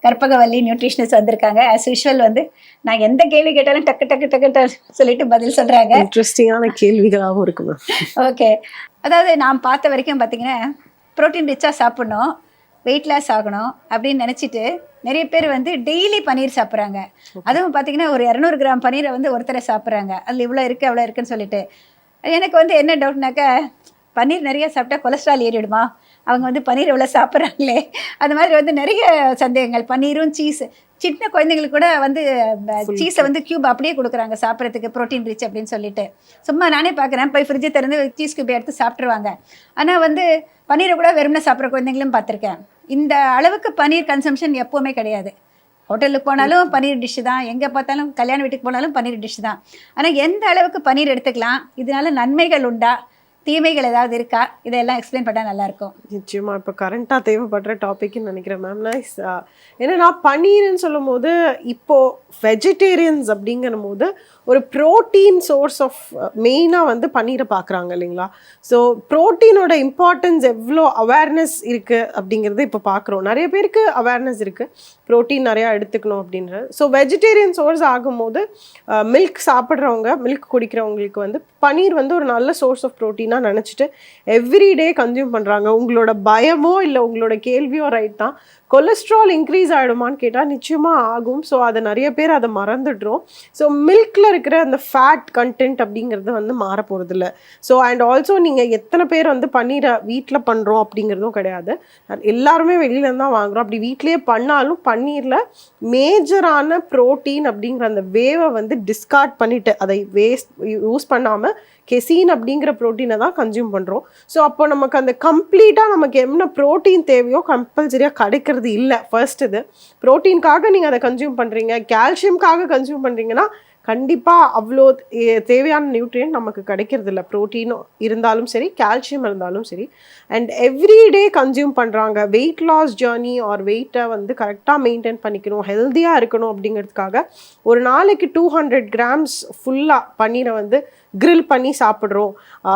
Karpagavalli nutritionist வந்திருக்காங்க. As usual வந்து நான் எந்த கேள்வி கேட்டாலும் டக்கு டக்கு டக்கு சொல்லிட்டு பதில் சொல்றாங்க. இன்ட்ரெஸ்டிங்கான கேள்விகளாகவும் இருக்குமா? ஓகே, அதாவது நான் பார்த்த வரைக்கும் பார்த்தீங்கன்னா ப்ரோட்டீன் ரிச்சாக சாப்பிடணும், வெயிட் லாஸ் ஆகணும் அப்படின்னு நினச்சிட்டு நிறைய பேர் வந்து டெய்லி பன்னீர் சாப்பிட்றாங்க. அதுவும் பார்த்தீங்கன்னா ஒரு 200 கிராம் பன்னீரை வந்து ஒருத்தரை சாப்பிட்றாங்க. அதில் இவ்வளோ இருக்குது அவ்வளோ இருக்குன்னு சொல்லிட்டு. எனக்கு வந்து என்ன டவுட்னாக்கா, பன்னீர் நிறைய சாப்பிட்டா கொலஸ்ட்ரால் ஏறிடுமா, அவங்க வந்து பன்னீர் எவ்வளோ சாப்பிட்றாங்களே, அது மாதிரி வந்து நிறைய சந்தேகங்கள். பன்னீரும் சின்ன குழந்தைங்களுக்கு கூட வந்து சீஸை வந்து கியூப் அப்படியே கொடுக்குறாங்க சாப்பிட்றதுக்கு, ப்ரோட்டீன் ரிச் அப்படின்னு சொல்லிட்டு. சும்மா நானே பார்க்குறேன், போய் ஃப்ரிட்ஜை திறந்து சீஸ் கியூப் எடுத்து சாப்பிட்ருவாங்க. ஆனால் வந்து பன்னீரை கூட வெறுமனே சாப்பிட்ற குழந்தைங்களும் பார்த்துருக்கேன். இந்த அளவுக்கு பன்னீர் கன்சம்ஷன் எப்போவுமே கிடையாது. ஹோட்டலுக்கு போனாலும் பன்னீர் டிஷ்ஷு தான், எங்கே பார்த்தாலும் கல்யாண வீட்டுக்கு போனாலும் பன்னீர் டிஷ்ஷு தான். ஆனால் எந்த அளவுக்கு பன்னீர் எடுத்துக்கலாம், இதனால நன்மைகள் உண்டா, தீமைகள் ஏதாவது இருக்கா, இதெல்லாம் எக்ஸ்பிளைன் பண்ணால் நல்லாயிருக்கும். நிச்சயமா இப்போ கரண்ட்டாக தேவைப்படுற டாபிக்னு நினைக்கிறேன் மேம். நைஸ். ஏன்னா பன்னீர்னு சொல்லும் போது இப்போது வெஜிடேரியன்ஸ் அப்படிங்கிற போது ஒரு ப்ரோட்டீன் சோர்ஸ் ஆஃப் மெயினாக வந்து பன்னீரை பார்க்குறாங்க இல்லைங்களா? ஸோ ப்ரோட்டீனோட இம்பார்ட்டன்ஸ் எவ்வளோ அவேர்னஸ் இருக்குது அப்படிங்கிறது இப்போ பார்க்குறோம். நிறைய பேருக்கு அவேர்னஸ் இருக்குது ப்ரோட்டீன் நிறையா எடுத்துக்கணும் அப்படின்றது. ஸோ வெஜிடேரியன் சோர்ஸ் ஆகும்போது மில்க் சாப்பிட்றவங்க, மில்க் குடிக்கிறவங்களுக்கு வந்து பன்னீர் வந்து ஒரு நல்ல சோர்ஸ் ஆஃப் ப்ரோட்டீனாக நினச்சிட்டு எவ்ரிடே கன்சியூம் பண்ணுறாங்க. உங்களோட பயமோ இல்லை உங்களோட கேள்வியோ ரைட் தான். கொலஸ்ட்ரால் இன்க்ரீஸ் ஆகிடுமான்னு கேட்டால் நிச்சயமாக ஆகும். ஸோ அதை நிறைய பேர் அதை மறந்துடுறோம். ஸோ மில்கில் இருக்கிற அந்த ஃபேட் கண்டென்ட் அப்படிங்கிறது வந்து மாற போகிறதில்ல. ஸோ அண்ட் ஆல்சோ நீங்கள் எத்தனை பேர் வந்து பன்னீரை வீட்டில் பண்ணுறோம் அப்படிங்கிறதும் கிடையாது. எல்லாருமே வெளியிலேருந்து தான் வாங்குகிறோம். அப்படி வீட்லேயே பண்ணாலும் பன்னீரில் மேஜரான ப்ரோட்டீன் அப்படிங்கிற அந்த வேவை வந்து டிஸ்கார்ட் பண்ணிவிட்டு அதை யூஸ் பண்ணாமல் கெசீன் அப்படிங்கிற ப்ரோட்டீனை தான் கன்சியூம் பண்ணுறோம். ஸோ அப்போ நமக்கு அந்த கம்ப்ளீட்டாக நமக்கு என்ன ப்ரோட்டீன் தேவையோ கம்பல்சரியாக கிடைக்கிறது இல்லை. ஃபர்ஸ்ட் இது ப்ரோட்டீனுக்காக நீங்கள் அதை கன்சியூம் பண்ணுறீங்க, கால்சியம்காக கன்சியூம் பண்ணுறீங்கன்னா கண்டிப்பாக அவ்வளோ தேவையான நியூட்ரியன்ட் நமக்கு கிடைக்கிறது இல்லை. ப்ரோட்டீனும் இருந்தாலும் சரி, கால்சியம் இருந்தாலும் சரி. அண்ட் எவ்ரிடே கன்சியூம் பண்ணுறாங்க. வெயிட் லாஸ் ஜேர்னி ஆர் வெயிட்டை வந்து கரெக்டாக மெயின்டைன் பண்ணிக்கணும், ஹெல்த்தியாக இருக்கணும் அப்படிங்கிறதுக்காக ஒரு நாளைக்கு 200 கிராம்ஸ் ஃபுல்லாக பன்னீரை வந்து கிரில் பண்ணி சாப்பிட்றோம்,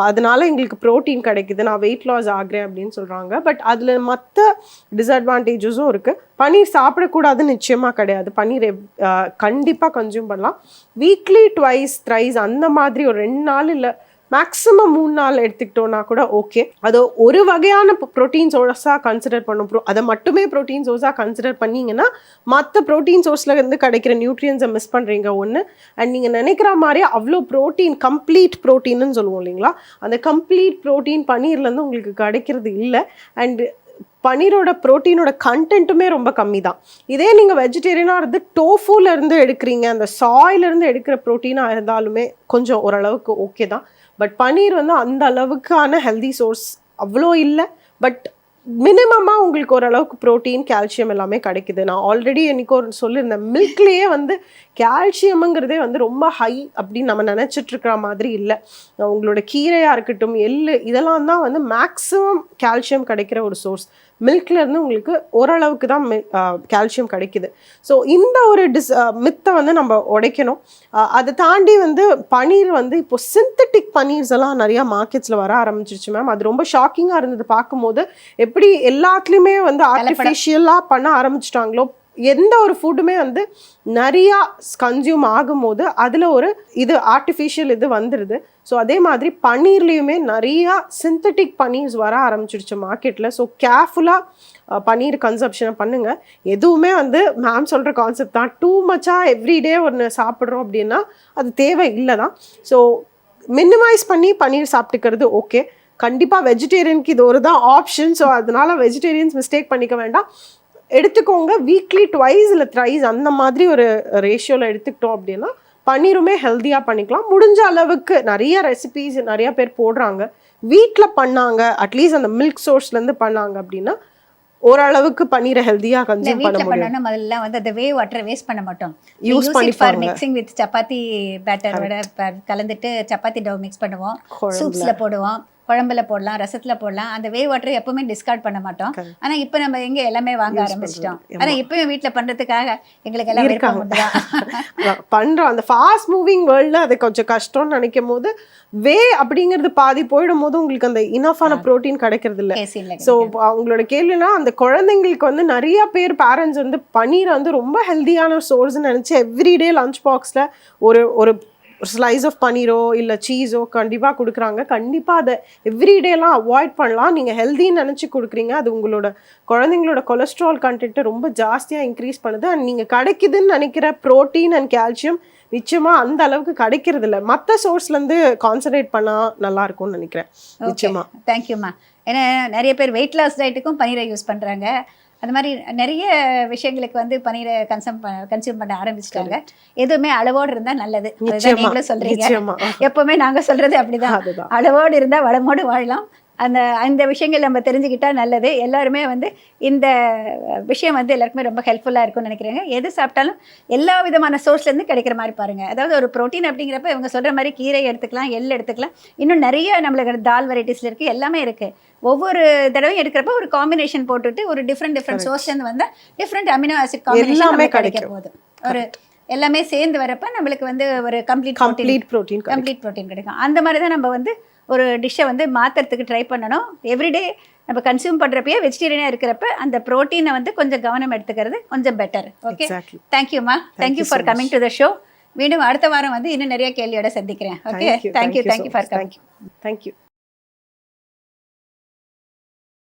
அதனால எங்களுக்கு ப்ரோட்டீன் கிடைக்குது, நான் வெயிட் லாஸ் ஆகிறேன் அப்படின்னு சொல்கிறாங்க. பட் அதில் மற்ற டிஸ்அட்வான்டேஜஸும் இருக்குது. பன்னீர் சாப்பிடக்கூடாதுன்னு நிச்சயமாக கிடையாது. பன்னீர் கண்டிப்பாக கன்சியூம் பண்ணலாம். வீக்லி 2 3 அந்த மாதிரி ஒரு 2 நாள் இல்லை மேக்ஸிமம் 3 நாள் எடுத்துக்கிட்டோன்னா கூட ஓகே. அது ஒரு வகையான ப்ரோட்டீன் சோர்ஸாக கன்சிடர் பண்ணும். அதை மட்டுமே ப்ரோட்டீன் சோர்ஸாக கன்சிடர் பண்ணிங்கன்னா மற்ற ப்ரோட்டீன் சோர்ஸில் இருந்து கிடைக்கிற நியூட்ரியன்ஸை மிஸ் பண்ணுறீங்க ஒன்று. அண்ட் நீங்கள் நினைக்கிற மாதிரி அவ்வளோ ப்ரோட்டீன், கம்ப்ளீட் ப்ரோட்டீன்னு சொல்லுவோம் இல்லைங்களா, அந்த கம்ப்ளீட் ப்ரோட்டீன் பன்னீர்லேருந்து உங்களுக்கு கிடைக்கிறது இல்லை. அண்டு பன்னீரோட ப்ரோட்டீனோட கண்டென்ட்டுமே ரொம்ப கம்மி தான். இதே நீங்கள் வெஜிடேரியனாக இருந்து டோஃபூலேருந்து எடுக்கிறீங்க, அந்த சாயிலேருந்து எடுக்கிற ப்ரோட்டீனாக இருந்தாலுமே கொஞ்சம் ஓரளவுக்கு ஓகே தான். பட் பன்னீர் வந்து அந்த அளவுக்கான ஹெல்தி சோர்ஸ் அவ்வளோ இல்லை. பட் மினிமமாக உங்களுக்கு ஓரளவுக்கு ப்ரோட்டீன், கால்சியம் எல்லாமே கிடைக்குது. நான் ஆல்ரெடி எனக்கு ஒரு சொல்லியிருந்தேன், மில்க்லேயே வந்து கால்சியமுங்கிறதே வந்து ரொம்ப ஹை அப்படின்னு நம்ம நினச்சிட்ருக்கிற மாதிரி இல்லை. உங்களோட கீரையாக இருக்கட்டும், எள்ளு, இதெல்லாம் தான் வந்து மேக்ஸிமம் கால்சியம் கிடைக்கிற ஒரு சோர்ஸ். மில்க்லேருந்து உங்களுக்கு ஓரளவுக்கு தான் கால்சியம் கிடைக்குது. ஸோ இந்த ஒரு மித்தை வந்து நம்ம உடைக்கணும். அதை தாண்டி வந்து பன்னீர் வந்து இப்போ சிந்தட்டிக் பன்னீர்ஸ் எல்லாம் நிறையா மார்க்கெட்ஸில் வர ஆரம்பிச்சிருச்சு மேம். அது ரொம்ப ஷாக்கிங்காக இருந்தது பார்க்கும்போது. எப்படி எல்லாத்துலேயுமே வந்து ஆர்டிஃபிஷியலாக பண்ண ஆரம்பிச்சிட்டாங்களோ, எந்த ஒரு ஃபுட்டுமே வந்து நிறையா கன்சியூம் ஆகும்போது அதில் ஒரு இது ஆர்டிஃபிஷியல் இது வந்துடுது. ஸோ அதே மாதிரி பன்னீர்லேயுமே நிறையா சிந்தட்டிக் பன்னீர்ஸ் வர ஆரம்பிச்சிடுச்சு மார்க்கெட்டில். ஸோ கேர்ஃபுல்லாக பன்னீர் கன்சப்ஷனை பண்ணுங்கள். எதுவுமே வந்து மேம் சொல்கிற கான்செப்ட் தான். டூ மச்சாக எவ்ரிடே ஒன்று சாப்பிட்றோம் அப்படின்னா அது தேவை இல்லை தான். ஸோ மினிமைஸ் பண்ணி பன்னீர் சாப்பிட்டுக்கிறது ஓகே. கண்டிப்பாக வெஜிடேரியனுக்கு இது ஒரு தான் ஆப்ஷன். ஸோ அதனால வெஜிடேரியன்ஸ் மிஸ்டேக் பண்ணிக்க வேண்டாம், எடுத்துக்கோங்க. வீக்லி 2 இல்லை 3 அந்த மாதிரி ஒரு ரேஷியோவில் எடுத்துக்கிட்டோம் அப்படின்னா பன்னீருமே ஹெல்த்தியாக பண்ணிக்கலாம். முடிஞ்ச அளவுக்கு நிறைய ரெசிபீஸ் நிறைய பேர் போடுறாங்க, வீட்டில் பண்ணாங்க, அட்லீஸ்ட் அந்த மில்க் சோர்ஸ்லேருந்து பண்ணாங்க அப்படின்னா ஓரளவுக்கு பன்னீரை ஹெல்த்தியாக கன்சியூம் பண்ண முடியும். முதல்ல வந்து அந்த வாட்டரை வேஸ்ட் பண்ண மாட்டோம். யூஸ் பண்ணி ஃபார் மிக்சிங் வித் சப்பாத்தி பேட்டரோட கலந்துட்டு சப்பாத்தி டவ் மிக்ஸ் பண்ணுவோம், சூப்ஸில் போடுவோம். குழம்புல போடலாம், ரசத்துல போடலாம். அந்த வேவ் வாட்டரை எப்பவுமே டிஸ்கார்ட் பண்ண மாட்டோம். ஆனா இப்போ நம்ம எங்க எல்லாமே வாங்க ஆரம்பிச்சிட்டோம். ஆனா இப்பயும் வீட்ல பண்றதுக்காக எங்களுக்கு எல்லாம் விருப்பம் உண்டுதான். பண்றோம். அந்த ஃபாஸ்ட் மூவிங் வேர்ல்ட்ல அது கொஞ்சம் கஷ்டம்னு நினைக்கும் போது வே அப்படிங்கிறது பாதி போயிடும் போது உங்களுக்கு அந்த இனஃபான புரோட்டீன் கிடைக்கிறது இல்ல. ஸோ அவங்களோட கேள்வினா அந்த குழந்தைங்களுக்கு வந்து நிறைய பேர் பேரண்ட்ஸ் வந்து பன்னீரை வந்து ரொம்ப ஹெல்தியான சோர்ஸ்ன்னு நினைச்சு எவ்ரிடே லஞ்ச் பாக்ஸ்ல ஒரு ஒரு ஸ்லைஸ் ஆஃப் பன்னீரோ இல்லை சீஸோ கண்டிப்பாக கொடுக்குறாங்க. கண்டிப்பாக அதை எவ்ரிடேலாம் அவாய்ட் பண்ணலாம். நீங்கள் ஹெல்தின்னு நினச்சி கொடுக்குறீங்க, அது உங்களோட குழந்தைங்களோட கொலஸ்ட்ரால் கண்டென்ட்டை ரொம்ப ஜாஸ்தியாக இன்க்ரீஸ் பண்ணுது. அண்ட் நீங்கள் கிடைக்குதுன்னு நினைக்கிற ப்ரோட்டீன் அண்ட் கால்சியம் நிச்சயமாக அந்த அளவுக்கு கிடைக்கிறது இல்லை. மற்ற சோர்ஸ்லேருந்து கான்சன்ட்ரேட் பண்ணால் நல்லா இருக்கும்னு நினைக்கிறேன். நிச்சயமாக. தேங்க்யூம்மா. ஏன்னா நிறைய பேர் வெயிட் லாஸ் டயட்டுக்கும் பன்னீரை யூஸ் பண்ணுறாங்க. அது மாதிரி நிறைய விஷயங்களுக்கு வந்து பன்னீரை கன்சியூம் பண்ண ஆரம்பிச்சிட்டாங்க. எதுவுமே அளவோடு இருந்தா நல்லது. அதுதான் நீங்களும் சொல்றீங்க. எப்பவுமே நாங்க சொல்றது அப்படிதான், அளவோடு இருந்தா வளமோடு வாழலாம். அந்த விஷயங்கள் நம்ம தெரிஞ்சுக்கிட்டா நல்லது. எல்லாருமே வந்து இந்த விஷயம் வந்து எல்லாருக்குமே ரொம்ப ஹெல்ப்ஃபுல்லாக இருக்கும்னு நினைக்கிறேங்க. எது சாப்பிட்டாலும் எல்லா விதமான சோர்ஸ்லேருந்து கிடைக்கிற மாதிரி பாருங்கள். அதாவது ஒரு ப்ரோட்டீன் அப்படிங்கிறப்ப இவங்க சொல்கிற மாதிரி கீரை எடுத்துக்கலாம், எள் எடுத்துக்கலாம், இன்னும் நிறைய நம்மளுக்கு தால் வெரைட்டிஸில் இருக்குது, எல்லாமே இருக்குது. ஒவ்வொரு தடவையும் எடுக்கிறப்ப ஒரு காம்பினேஷன் போட்டுட்டு ஒரு டிஃப்ரெண்ட் சோர்ஸ்லேருந்து வந்தால் டிஃப்ரெண்ட் அமினோ ஆசிட் காம்பினேஷன் கிடைக்க போகுது. ஒரு எல்லாமே சேர்ந்து வரப்ப நம்மளுக்கு வந்து ஒரு கம்ப்ளீட் ப்ரோட்டீன் கிடைக்கும். அந்த மாதிரி தான் நம்ம வந்து ஒரு டிஷ்ஷை வந்து மாற்றுறதுக்கு ட்ரை பண்ணணும். எவ்ரிடே நம்ம கன்சியூம் பண்ணுறப்பயே வெஜிடேரியனாக இருக்கிறப்ப அந்த ப்ரோட்டீனை வந்து கொஞ்சம் கவனம் எடுத்துக்கிறது கொஞ்சம் பெட்டர். ஓகே, தேங்க்யூம்மா. Thank you for coming to the show. மீண்டும் அடுத்த வாரம் வந்து இன்னும் நிறைய கேள்வியோட சந்திக்கிறேன். Okay, thank you for coming. Thank you.